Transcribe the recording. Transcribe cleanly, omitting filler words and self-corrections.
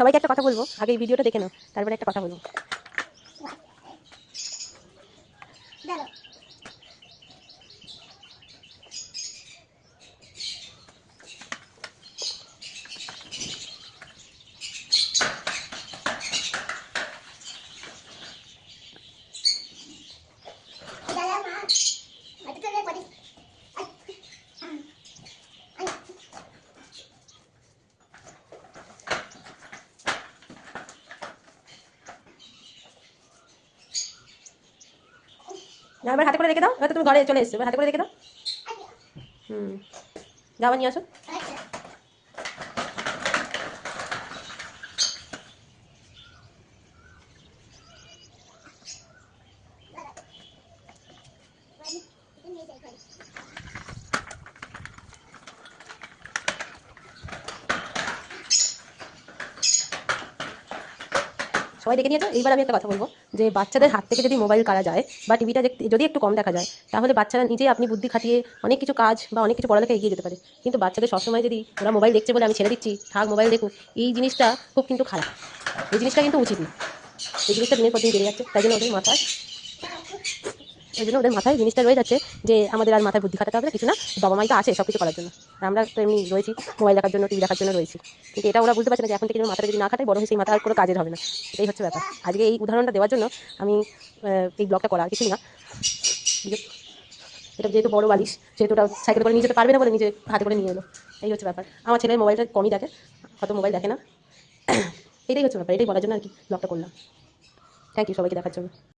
সবাইকে একটা কথা বলবো, আগে এই ভিডিওটা দেখে নাও, তারপরে একটা কথা বলবো। না, এবার হাতে করে রেখে দাও। হয়তো তুমি ঘরে চলে এসছো, এবার হাতে করে রেখে দাও। যাওয়া নিয়ে আসো। সবাই দেখে নিয়েছো। এইবার আমি একটা কথা বলবো, যে বাচ্চাদের হাত থেকে যদি মোবাইল কাড়া যায় বা টিভিটা যদি একটু কম দেখা যায়, তাহলে বাচ্চারা নিজেই আপনি বুদ্ধি খাটিয়ে অনেক কিছু কাজ বা অনেক কিছু পড়ালেখা এগিয়ে যেতে পারে। কিন্তু বাচ্চাদের সবসময় যদি ওরা মোবাইল দেখছে বলে আমি ছেড়ে দিচ্ছি, থাক মোবাইল দেখুক, এই জিনিসটা খুব কিন্তু খারাপ। এই জিনিসটা কিন্তু উচিত না। এই জিনিসটা দিনের পর দিন বেড়ে যাচ্ছে, তাই জন্য ওদের মাথায় জিনিসটা রয়ে যাচ্ছে যে আমাদের আর মাথায় বুদ্ধি খাটাতে হবে না, কিছু না, বাবা মাই তো আছে সব কিছু করার জন্য, আর আমরা তো এমনি রয়েছি মোবাইল দেখার জন্য, টিভি দেখার জন্য রয়েছি। কিন্তু এটা ওরা বুঝতে পারছে না যে এখন থেকে মাথাটা যদি না খাটাই, বড় হয়ে সেই মাথা আর কোনো কাজের হবে না। এটাই হচ্ছে ব্যাপার। আজকে এই উদাহরণটা দেওয়ার জন্য আমি এই ব্লগটা করা, আর কিছুই না। এটা যেহেতু বড় বালিশ, সেহেতু ওটা সাইকেল করে নিয়ে যেতে পারবে না বলে নিজে হাতে করে নিয়ে এলো। এই হচ্ছে ব্যাপার। আমার ছেলে মোবাইলটা কমই দেখে, কত মোবাইল দেখে না। এটাই হচ্ছে ব্যাপার, এটাই বলার জন্য আর কি ব্লগটা করলাম। থ্যাংক ইউ সবাইকে দেখার জন্য।